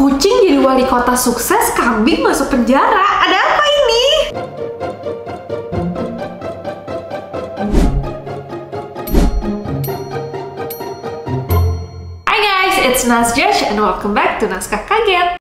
Kucing jadi wali kota sukses, kambing masuk penjara. Ada apa ini? Hai guys, it's Nasjosh and welcome back to Naskah Kaget.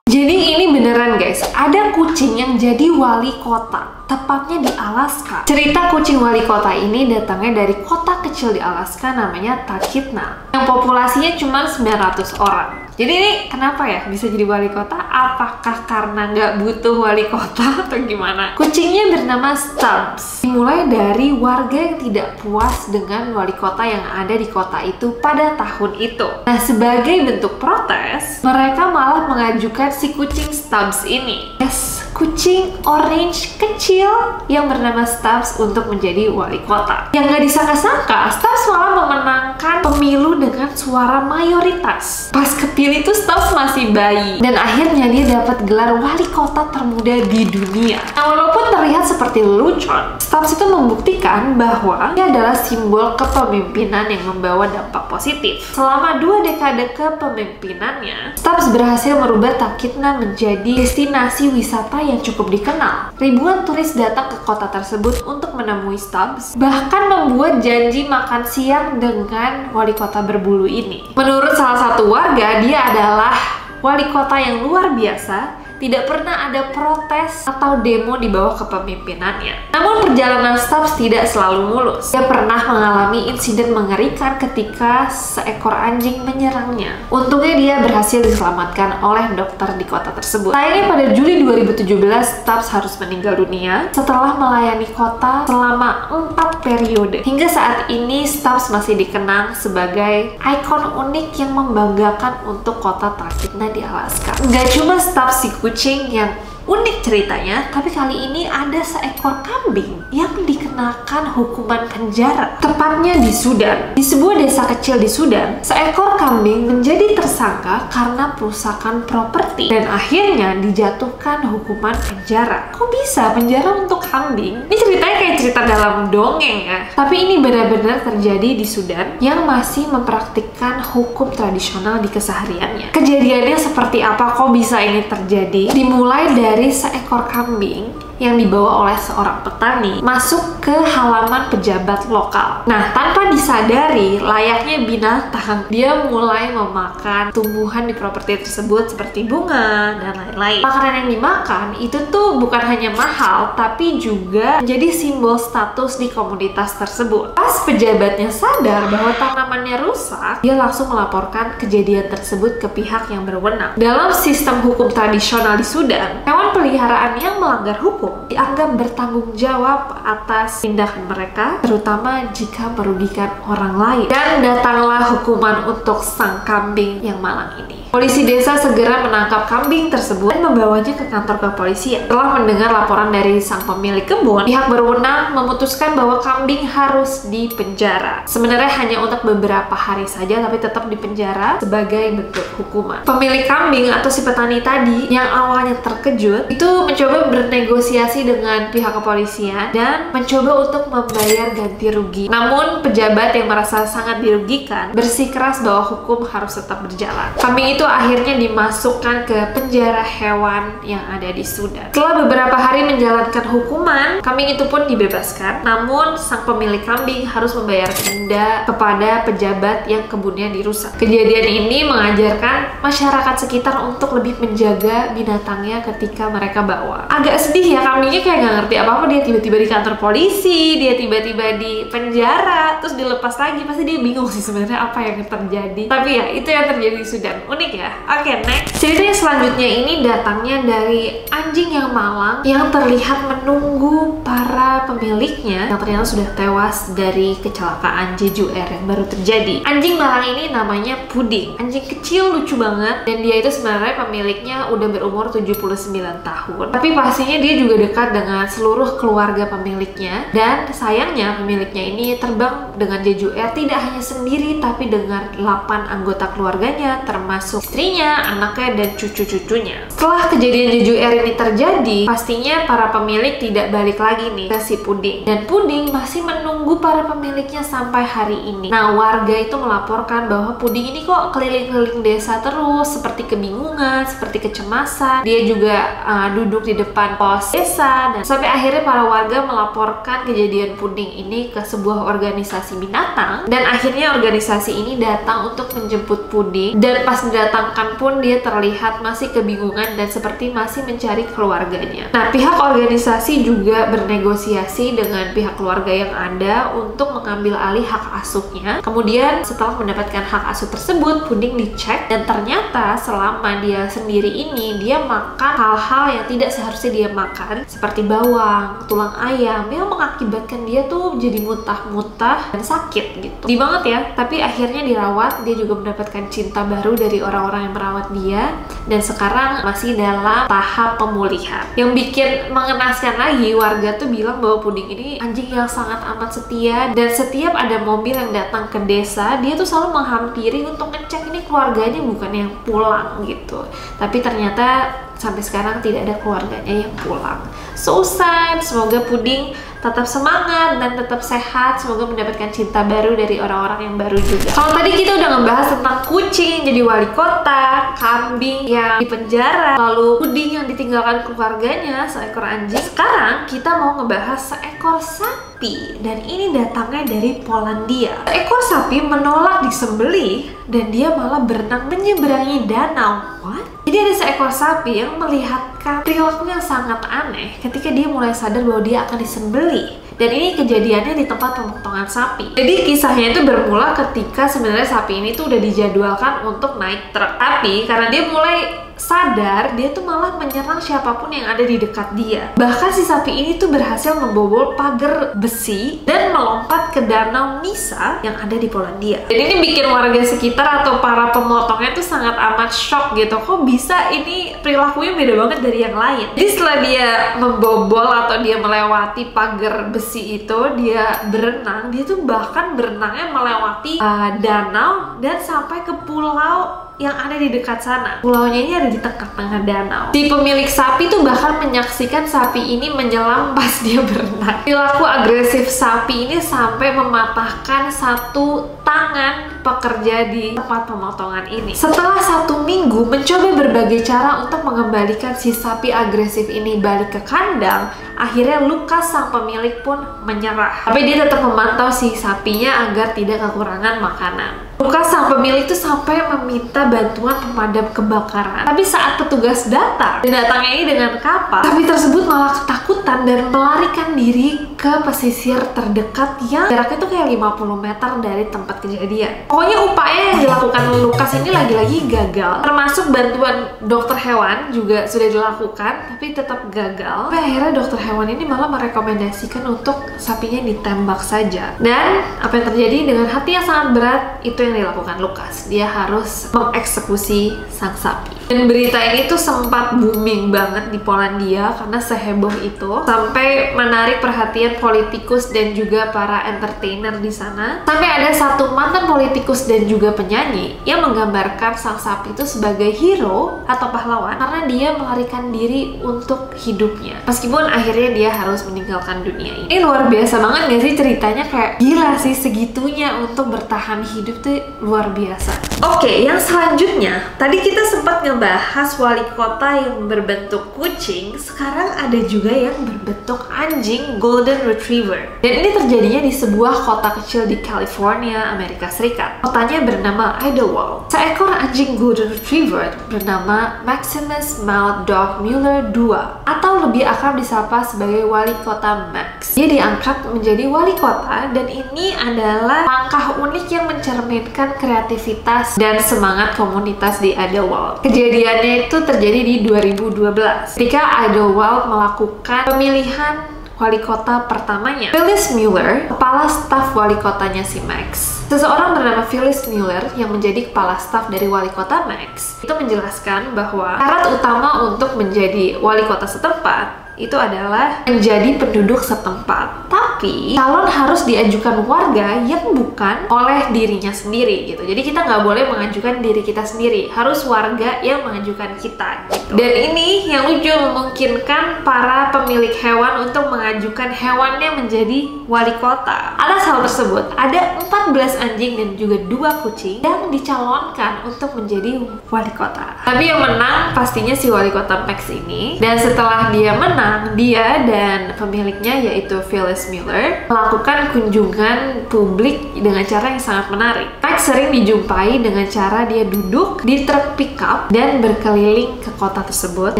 Jadi ini beneran guys, ada kucing yang jadi wali kota, tepatnya di Alaska. Cerita kucing wali kota ini datangnya dari kota kecil di Alaska namanya Talkeetna, yang populasinya cuma 900 orang. Jadi ini kenapa ya bisa jadi wali kota? Apakah karena nggak butuh wali kota atau gimana? Kucingnya bernama Stubbs. Dimulai dari warga yang tidak puas dengan wali kota yang ada di kota itu pada tahun itu. Nah, sebagai bentuk protes, mereka malah mengajukan si kucing Stubbs ini. Yes, kucing orange kecil yang bernama Stubbs untuk menjadi wali kota. Yang nggak disangka-sangka, Stubbs malah memenangkan pemilu dengan suara mayoritas. Pas kepilih itu Stubbs masih bayi, dan akhirnya dia dapat gelar wali kota termuda di dunia. Nah, walaupun terlihat seperti lelucon, Stubbs itu membuktikan bahwa dia adalah simbol kepemimpinan yang membawa dampak positif. Selama 2 dekade kepemimpinannya, Stubbs berhasil merubah Talkeetna menjadi destinasi wisata yang cukup dikenal. Ribuan turis datang ke kota tersebut untuk menemui Stubbs, bahkan membuat janji makan siang dengan wali kota berbulu ini. Menurut salah satu warga, dia adalah wali kota yang luar biasa, tidak pernah ada protes atau demo di bawah kepemimpinannya. Namun perjalanan Stubbs tidak selalu mulus. Dia pernah mengalami insiden mengerikan ketika seekor anjing menyerangnya. Untungnya dia berhasil diselamatkan oleh dokter di kota tersebut. Sayangnya pada Juli 2017, Stubbs harus meninggal dunia setelah melayani kota selama 4 periode. Hingga saat ini Stubbs masih dikenang sebagai ikon unik yang membanggakan untuk kota Talkeetna di Alaska. Nggak cuma Stubbs si kucing yang unik ceritanya, tapi kali ini ada seekor kambing yang dikenakan hukuman penjara, tepatnya di Sudan. Di sebuah desa kecil di Sudan, seekor kambing menjadi tersangka karena perusakan properti dan akhirnya dijatuhkan hukuman penjara. Kok bisa penjara untuk kambing? Ini ceritanya kayak cerita dalam dongeng ya, tapi ini benar-benar terjadi di Sudan yang masih mempraktikkan hukum tradisional di kesehariannya. Kejadiannya seperti apa, kok bisa ini terjadi? Dimulai dari seekor kambing yang dibawa oleh seorang petani masuk ke halaman pejabat lokal. Nah, tanpa disadari, layaknya binatang, dia mulai memakan tumbuhan di properti tersebut seperti bunga dan lain-lain. Makanan yang dimakan itu tuh bukan hanya mahal, tapi juga menjadi simbol status di komunitas tersebut. Pas pejabatnya sadar bahwa tanamannya rusak, dia langsung melaporkan kejadian tersebut ke pihak yang berwenang. Dalam sistem hukum tradisional di Sudan, hewan peliharaan yang melanggar hukum dianggap bertanggung jawab atas tindakan mereka, terutama jika merugikan orang lain. Dan datanglah hukuman untuk sang kambing yang malang ini. Polisi desa segera menangkap kambing tersebut dan membawanya ke kantor kepolisian. Setelah mendengar laporan dari sang pemilik kebun, pihak berwenang memutuskan bahwa kambing harus dipenjara. Sebenarnya hanya untuk beberapa hari saja, tapi tetap dipenjara sebagai bentuk hukuman. Pemilik kambing atau si petani tadi yang awalnya terkejut itu mencoba bernegosiasi dengan pihak kepolisian dan mencoba untuk membayar ganti rugi. Namun pejabat yang merasa sangat dirugikan bersikeras bahwa hukum harus tetap berjalan. Kambing itu akhirnya dimasukkan ke penjara hewan yang ada di Sudan. Setelah beberapa hari menjalankan hukuman, kambing itu pun dibebaskan. Namun sang pemilik kambing harus membayar denda kepada pejabat yang kebunnya dirusak. Kejadian ini mengajarkan masyarakat sekitar untuk lebih menjaga binatangnya ketika mereka bawa. Agak sedih ya, kambingnya kayak nggak ngerti apa-apa, dia tiba-tiba di kantor polisi, dia tiba-tiba di penjara, terus dilepas lagi. Pasti dia bingung sih sebenarnya apa yang terjadi. Tapi ya, itu yang terjadi di Sudan. Unik ya? Oke, next. Ceritanya selanjutnya ini datangnya dari anjing yang malang yang terlihat menunggu para pemiliknya yang ternyata sudah tewas dari kecelakaan Jeju Air yang baru terjadi. Anjing malang ini namanya Puding. Anjing kecil lucu banget, dan dia itu sebenarnya pemiliknya udah berumur 79 tahun. Tapi pastinya dia juga juga dekat dengan seluruh keluarga pemiliknya, dan sayangnya pemiliknya ini terbang dengan Jeju Air tidak hanya sendiri tapi dengan 8 anggota keluarganya, termasuk istrinya, anaknya, dan cucu-cucunya. Setelah kejadian Jeju Air ini terjadi, pastinya para pemilik tidak balik lagi nih ke si Puding, dan Puding masih menunggu para pemiliknya sampai hari ini. Nah, warga itu melaporkan bahwa Puding ini kok keliling-keliling desa terus, seperti kebingungan, seperti kecemasan. Dia juga duduk di depan pos desa, dan sampai akhirnya para warga melaporkan kejadian Puding ini ke sebuah organisasi binatang, dan akhirnya organisasi ini datang untuk menjemput Puding, dan pas didatangkan pun dia terlihat masih kebingungan dan seperti masih mencari keluarganya. Nah, pihak organisasi juga bernegosiasi dengan pihak keluarga yang ada untuk mengambil alih hak asuhnya. Kemudian setelah mendapatkan hak asuh tersebut, Puding dicek, dan ternyata selama dia sendiri ini dia makan hal-hal yang tidak seharusnya dia makan, seperti bawang, tulang ayam, yang mengakibatkan dia tuh jadi muntah-muntah dan sakit gitu. Sedih banget ya, tapi akhirnya dirawat. Dia juga mendapatkan cinta baru dari orang-orang yang merawat dia, dan sekarang masih dalam tahap pemulihan. Yang bikin mengenaskan lagi, warga tuh bilang bahwa Puding ini anjing yang sangat amat setia, dan setiap ada mobil yang datang ke desa, dia tuh selalu menghampiri untuk ngecek ini keluarganya bukan yang pulang gitu. Tapi ternyata sampai sekarang tidak ada keluarganya yang pulang. So sad. Semoga Puding tetap semangat dan tetap sehat. Semoga mendapatkan cinta baru dari orang-orang yang baru juga. Kalau tadi kita udah ngebahas tentang kucing yang jadi wali kota, kambing yang dipenjara, lalu Puding yang ditinggalkan keluarganya, seekor anjing. Sekarang kita mau ngebahas seekor sapi, dan ini datangnya dari Polandia. Seekor sapi menolak disembelih dan dia malah berenang menyeberangi danau. What? Jadi ada seekor sapi yang melihatkan perilaku yang sangat aneh ketika dia mulai sadar bahwa dia akan disembelih. Dan ini kejadiannya di tempat pemotongan sapi. Jadi kisahnya itu bermula ketika sebenarnya sapi ini tuh udah dijadwalkan untuk naik truk. Tapi karena dia mulai sadar, dia tuh malah menyerang siapapun yang ada di dekat dia. Bahkan si sapi ini tuh berhasil membobol pagar besi dan melompat ke danau Nisa yang ada di Polandia. Dan ini bikin warga sekitar atau para pemotongnya tuh sangat amat shock gitu. Kok bisa ini perilakunya beda banget dari yang lain. Jadi setelah dia membobol atau dia melewati pagar besi itu, dia berenang. Dia tuh bahkan berenangnya melewati danau dan sampai ke pulau yang ada di dekat sana. Pulaunya ini ada di tengah-tengah danau. Si pemilik sapi tuh bahkan menyaksikan sapi ini menyelam pas dia berenang. Perilaku agresif sapi ini sampai mematahkan satu tangan pekerja di tempat pemotongan ini. Setelah 1 minggu mencoba berbagai cara untuk mengembalikan si sapi agresif ini balik ke kandang, akhirnya Lukas sang pemilik pun menyerah. Tapi dia tetap memantau si sapinya agar tidak kekurangan makanan. Lukas sang pemilik itu sampai meminta bantuan pemadam kebakaran. Tapi saat petugas datang, dan datangnya ini dengan kapal, sapi tersebut malah ketakutan dan melarikan diri ke pesisir terdekat yang jaraknya itu kayak 50 meter dari tempat kejadian. Pokoknya upaya yang dilakukan Lukas ini lagi-lagi gagal. Termasuk bantuan dokter hewan juga sudah dilakukan, tapi tetap gagal. Tapi akhirnya dokter hewan ini malah merekomendasikan untuk sapinya ditembak saja. Dan apa yang terjadi, dengan hati yang sangat berat, itu yang dilakukan Lukas. Dia harus mengeksekusi sang sapi. Dan berita ini tuh sempat booming banget di Polandia karena seheboh itu, sampai menarik perhatian politikus dan juga para entertainer di sana. Sampai ada satu mantan politikus dan juga penyanyi yang menggambarkan sang sapi itu sebagai hero atau pahlawan karena dia melarikan diri untuk hidupnya. Meskipun akhirnya dia harus meninggalkan dunia ini. Ini luar biasa banget gak sih ceritanya? Kayak gila sih, segitunya untuk bertahan hidup tuh luar biasa. Oke, yang selanjutnya, tadi kita sempat ngebahas wali kota yang berbentuk kucing. Sekarang ada juga yang berbentuk anjing Golden Retriever. Dan ini terjadinya di sebuah kota kecil di California, Amerika Serikat. Kotanya bernama Idlewild. Seekor anjing Golden Retriever bernama Maximus Maud Dog Mueller II, atau lebih akrab disapa sebagai wali kota Max. Dia diangkat menjadi wali kota, dan ini adalah langkah unik yang mencerminkan kreativitas dan semangat komunitas di Idlewild. Kejadiannya itu terjadi di 2012 ketika Idlewild melakukan pemilihan wali kota pertamanya. Phyllis Mueller, kepala staf wali kotanya si Max. Seseorang bernama Phyllis Mueller yang menjadi kepala staf dari wali kota Max itu menjelaskan bahwa syarat utama untuk menjadi wali kota setempat itu adalah menjadi penduduk setempat. Tapi calon harus diajukan warga yang bukan oleh dirinya sendiri gitu. Jadi kita nggak boleh mengajukan diri kita sendiri, harus warga yang mengajukan kita gitu. Dan ini yang lucu, memungkinkan para pemilik hewan untuk mengajukan hewannya menjadi wali kota. Atas hal tersebut, ada 14 anjing dan juga 2 kucing yang dicalonkan untuk menjadi wali kota. Tapi yang menang pastinya si wali kota Max ini. Dan setelah dia menang, dia dan pemiliknya yaitu Phyllis Miller melakukan kunjungan publik dengan cara yang sangat menarik. Max sering dijumpai dengan cara dia duduk di truk pickup dan berkeliling ke kota tersebut,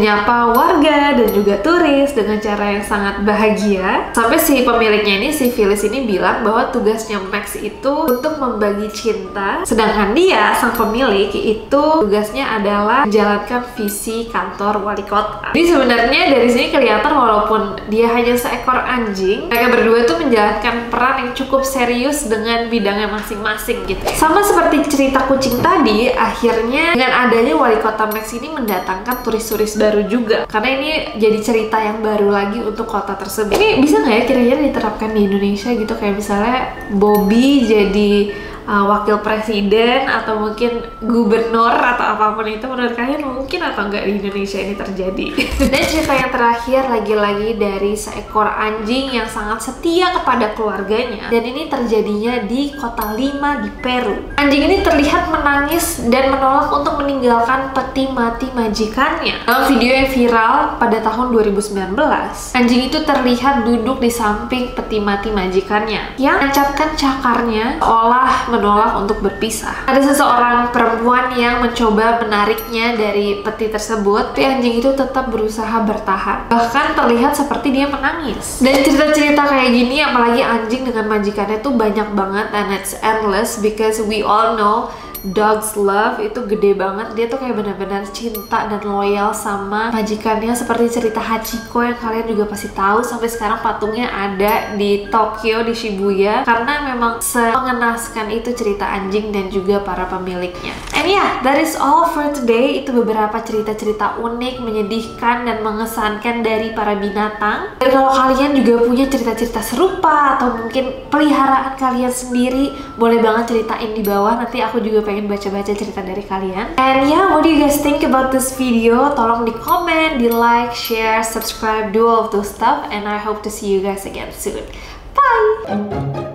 menyapa warga dan juga turis dengan cara yang sangat bahagia. Sampai si pemiliknya ini, si Phyllis ini bilang bahwa tugasnya Max itu untuk membagi cinta, sedangkan dia, sang pemilik, itu tugasnya adalah menjalankan visi kantor wali kota. Jadi sebenarnya dari sini kelihatan walaupun dia hanya seekor anjing, mereka berdua tuh menjalankan peran yang cukup serius dengan bidangnya masing-masing gitu. Sama seperti cerita kucing tadi, akhirnya dengan adanya wali kota Max ini mendatangkan turis-turis baru juga, karena ini jadi cerita yang baru lagi untuk kota tersebut. Ini bisa nggak ya kira-kira diterapkan di Indonesia gitu, kayak misalnya Bobby jadi wakil presiden atau mungkin gubernur atau apapun itu, menurut kalian mungkin atau enggak di Indonesia ini terjadi? Dan cerita yang terakhir lagi-lagi dari seekor anjing yang sangat setia kepada keluarganya, dan ini terjadinya di kota Lima di Peru. Anjing ini terlihat menangis dan menolak untuk meninggalkan peti mati majikannya. Dalam video yang viral pada tahun 2019, anjing itu terlihat duduk di samping peti mati majikannya yang menancapkan cakarnya seolah menolak untuk berpisah. Ada seseorang perempuan yang mencoba menariknya dari peti tersebut, tapi anjing itu tetap berusaha bertahan. Bahkan terlihat seperti dia menangis. Dan cerita-cerita kayak gini, apalagi anjing dengan majikannya tuh banyak banget, and it's endless because we all know dogs love itu gede banget. Dia tuh kayak benar-benar cinta dan loyal sama majikannya, seperti cerita Hachiko yang kalian juga pasti tahu. Sampai sekarang patungnya ada di Tokyo, di Shibuya, karena memang semengenaskan itu cerita anjing dan juga para pemiliknya. And yeah, that is all for today. Itu beberapa cerita-cerita unik, menyedihkan, dan mengesankan dari para binatang. Dan kalau kalian juga punya cerita-cerita serupa atau mungkin peliharaan kalian sendiri, boleh banget ceritain di bawah. Nanti aku juga pengen baca-baca cerita dari kalian. And yeah, what do you guys think about this video? Tolong di comment, di like, share, subscribe, do all of those stuff. And I hope to see you guys again soon. Bye!